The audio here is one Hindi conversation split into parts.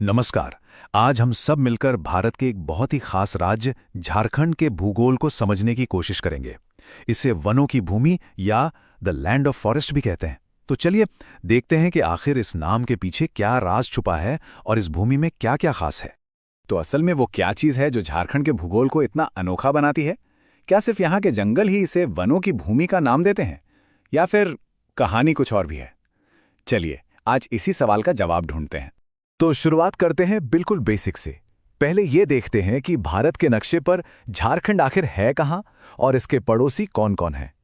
नमस्कार। आज हम सब मिलकर भारत के एक बहुत ही खास राज्य झारखंड के भूगोल को समझने की कोशिश करेंगे। इसे वनों की भूमि या द लैंड ऑफ फॉरेस्ट भी कहते हैं। तो चलिए देखते हैं कि आखिर इस नाम के पीछे क्या राज छुपा है और इस भूमि में क्या क्या खास है। तो असल में वो क्या चीज़ है जो झारखंड के भूगोल को इतना अनोखा बनाती है? क्या सिर्फ यहाँ के जंगल ही इसे वनों की भूमि का नाम देते हैं, या फिर कहानी कुछ और भी है? चलिए आज इसी सवाल का जवाब ढूंढते हैं। तो शुरुआत करते हैं बिल्कुल बेसिक से। पहले ये देखते हैं कि भारत के नक्शे पर झारखंड आखिर है कहाँ और इसके पड़ोसी कौन कौन हैं।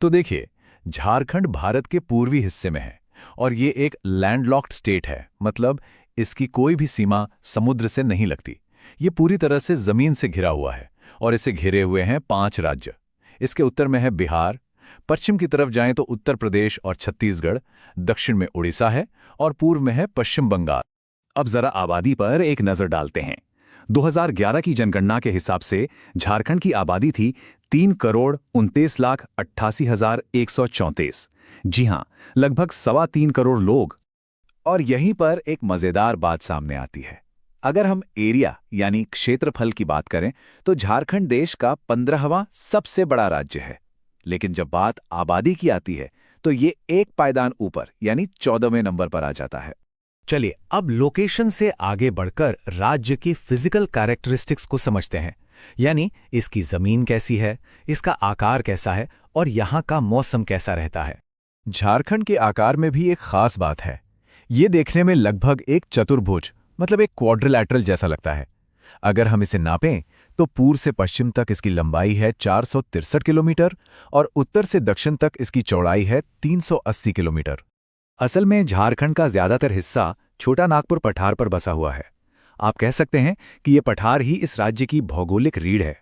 तो देखिए, झारखंड भारत के पूर्वी हिस्से में है और ये एक लैंडलॉक्ड स्टेट है, मतलब इसकी कोई भी सीमा समुद्र से नहीं लगती। ये पूरी तरह से जमीन से घिरा हुआ है और इसे घिरे हुए हैं 5 राज्य। इसके उत्तर में है बिहार, पश्चिम की तरफ जाएं तो उत्तर प्रदेश और छत्तीसगढ़, दक्षिण में उड़ीसा है और पूर्व में है पश्चिम बंगाल। अब जरा आबादी पर एक नजर डालते हैं। 2011 की जनगणना के हिसाब से झारखंड की आबादी थी 3,29,88,134। जी हां, लगभग 3.25 करोड़ लोग। और यहीं पर एक मजेदार बात सामने आती है। अगर हम एरिया यानी क्षेत्रफल की बात करें तो झारखंड देश का 15वां सबसे बड़ा राज्य है। लेकिन जब बात आबादी की आती है तो ये एक पायदान ऊपर यानी 14वें नंबर पर आ जाता है। चलिए अब लोकेशन से आगे बढ़कर राज्य की फिजिकल कैरेक्टरिस्टिक्स को समझते हैं, यानी इसकी जमीन कैसी है, इसका आकार कैसा है और यहाँ का मौसम कैसा रहता है। झारखंड के आकार में भी एक खास बात है। ये देखने में लगभग एक चतुर्भुज, मतलब एक क्वाड्रिलैटरल जैसा लगता है। अगर हम इसे नापें तो पूर्व से पश्चिम तक इसकी लंबाई है 463 किलोमीटर और उत्तर से दक्षिण तक इसकी चौड़ाई है 380 किलोमीटर। असल में झारखंड का ज्यादातर हिस्सा छोटा नागपुर पठार पर बसा हुआ है। आप कह सकते हैं कि ये पठार ही इस राज्य की भौगोलिक रीढ़ है।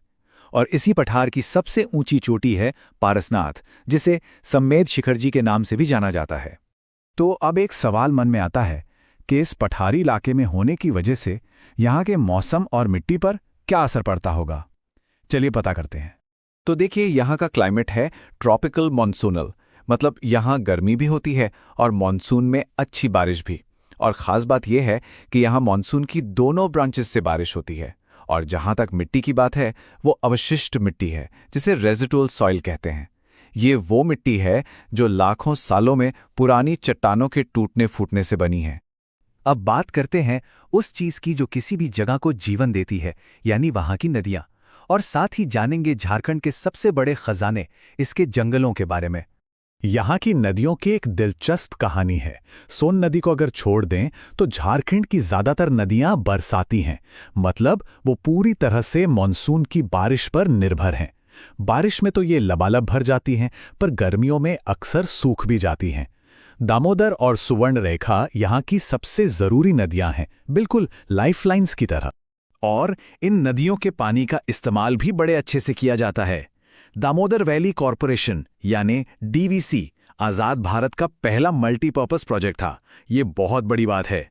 और इसी पठार की सबसे ऊंची चोटी है पारसनाथ, जिसे सम्मेद शिखर जी के नाम से भी जाना जाता है। तो अब एक सवाल मन में आता है कि इस पठारी इलाके में होने की वजह से यहाँ के मौसम और मिट्टी पर क्या असर पड़ता होगा। चलिए पता करते हैं। तो देखिए, यहाँ का क्लाइमेट है ट्रॉपिकल मॉनसूनल, मतलब यहाँ गर्मी भी होती है और मॉनसून में अच्छी बारिश भी। और ख़ास बात यह है कि यहाँ मॉनसून की दोनों ब्रांचेस से बारिश होती है। और जहाँ तक मिट्टी की बात है, वो अवशिष्ट मिट्टी है जिसे रेजिडुअल सॉइल कहते हैं। ये वो मिट्टी है जो लाखों सालों में पुरानी चट्टानों के टूटने फूटने से बनी है। अब बात करते हैं उस चीज़ की जो किसी भी जगह को जीवन देती है, यानी वहाँ की नदियाँ। और साथ ही जानेंगे झारखंड के सबसे बड़े खजाने, इसके जंगलों के बारे में। यहाँ की नदियों की एक दिलचस्प कहानी है। सोन नदी को अगर छोड़ दें तो झारखंड की ज्यादातर नदियां बरसाती हैं, मतलब वो पूरी तरह से मॉनसून की बारिश पर निर्भर हैं। बारिश में तो ये लबालब भर जाती हैं, पर गर्मियों में अक्सर सूख भी जाती हैं। दामोदर और सुवर्ण रेखा यहाँ की सबसे जरूरी नदियां हैं, बिल्कुल लाइफलाइंस की तरह। और इन नदियों के पानी का इस्तेमाल भी बड़े अच्छे से किया जाता है। दामोदर वैली कॉरपोरेशन यानी डीवीसी आज़ाद भारत का पहला मल्टीपर्पस प्रोजेक्ट था। ये बहुत बड़ी बात है।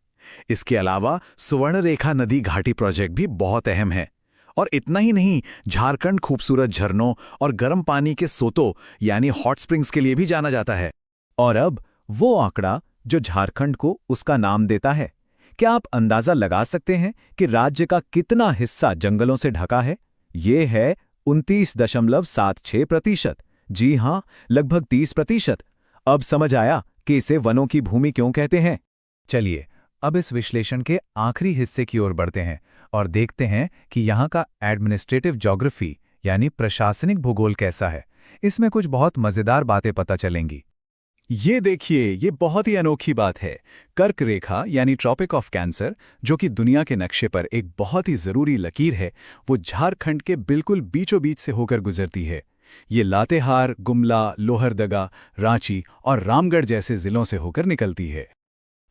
इसके अलावा सुवर्णरेखा नदी घाटी प्रोजेक्ट भी बहुत अहम है। और इतना ही नहीं, झारखंड खूबसूरत झरनों और गर्म पानी के सोतों यानी हॉट स्प्रिंग्स के लिए भी जाना जाता है। और अब वो आंकड़ा जो झारखंड को उसका नाम देता है। क्या आप अंदाजा लगा सकते हैं कि राज्य का कितना हिस्सा जंगलों से ढका है? ये है 29.76%। जी हां, लगभग 30%। अब समझ आया कि इसे वनों की भूमि क्यों कहते हैं। चलिए अब इस विश्लेषण के आखिरी हिस्से की ओर बढ़ते हैं और देखते हैं कि यहाँ का एडमिनिस्ट्रेटिव ज्योग्राफी यानी प्रशासनिक भूगोल कैसा है। इसमें कुछ बहुत मजेदार बातें पता चलेंगी। ये देखिए, ये बहुत ही अनोखी बात है। कर्क रेखा यानी ट्रॉपिक ऑफ कैंसर, जो कि दुनिया के नक्शे पर एक बहुत ही जरूरी लकीर है, वो झारखंड के बिल्कुल बीचों बीच से होकर गुजरती है। ये लातेहार, गुमला, लोहरदगा, रांची और रामगढ़ जैसे जिलों से होकर निकलती है।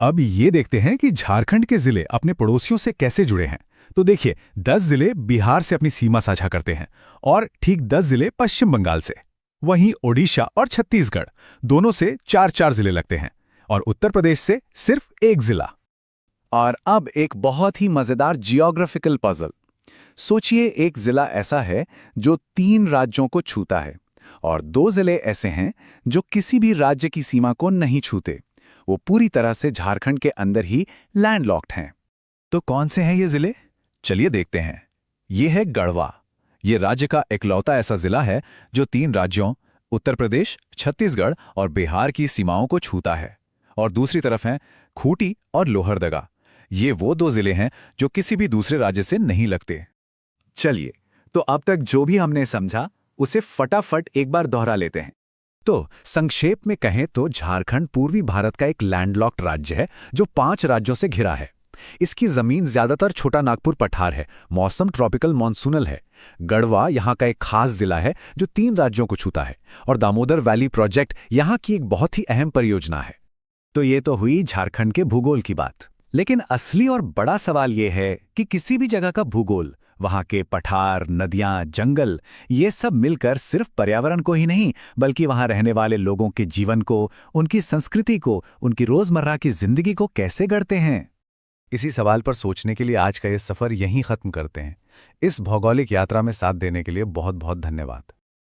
अब ये देखते हैं कि झारखंड के जिले अपने पड़ोसियों से कैसे जुड़े हैं। तो देखिए, 10 जिले बिहार से अपनी सीमा साझा करते हैं और ठीक 10 जिले पश्चिम बंगाल से। वहीं ओडिशा और छत्तीसगढ़ दोनों से 4-4 जिले लगते हैं और उत्तर प्रदेश से सिर्फ 1 जिला। और अब एक बहुत ही मजेदार जियोग्राफिकल पजल। सोचिए, एक जिला ऐसा है जो 3 राज्यों को छूता है और 2 जिले ऐसे हैं जो किसी भी राज्य की सीमा को नहीं छूते। वो पूरी तरह से झारखंड के अंदर ही लैंडलॉक्ड हैं। तो कौन से हैं ये जिले? चलिए देखते हैं। ये है गढ़वा। ये राज्य का इकलौता ऐसा जिला है जो 3 राज्यों उत्तर प्रदेश, छत्तीसगढ़ और बिहार की सीमाओं को छूता है। और दूसरी तरफ हैं खूंटी और लोहरदगा। ये वो 2 जिले हैं जो किसी भी दूसरे राज्य से नहीं लगते। चलिए, तो अब तक जो भी हमने समझा उसे फटाफट एक बार दोहरा लेते हैं। तो संक्षेप में कहें तो झारखंड पूर्वी भारत का एक लैंडलॉक्ड राज्य है जो 5 राज्यों से घिरा है। इसकी जमीन ज्यादातर छोटा नागपुर पठार है, मौसम ट्रॉपिकल मॉनसूनल है। गढ़वा यहाँ का एक खास जिला है जो 3 राज्यों को छूता है, और दामोदर वैली प्रोजेक्ट यहाँ की एक बहुत ही अहम परियोजना है। तो ये तो हुई झारखंड के भूगोल की बात, लेकिन असली और बड़ा सवाल ये है कि किसी भी जगह का भूगोल, वहाँ के पठार, नदियाँ, जंगल, ये सब मिलकर सिर्फ पर्यावरण को ही नहीं बल्कि वहाँ रहने वाले लोगों के जीवन को, उनकी संस्कृति को, उनकी रोजमर्रा की जिंदगी को कैसे गढ़ते हैं। इसी सवाल पर सोचने के लिए आज का ये सफर यहीं खत्म करते हैं। इस भौगोलिक यात्रा में साथ देने के लिए बहुत बहुत धन्यवाद।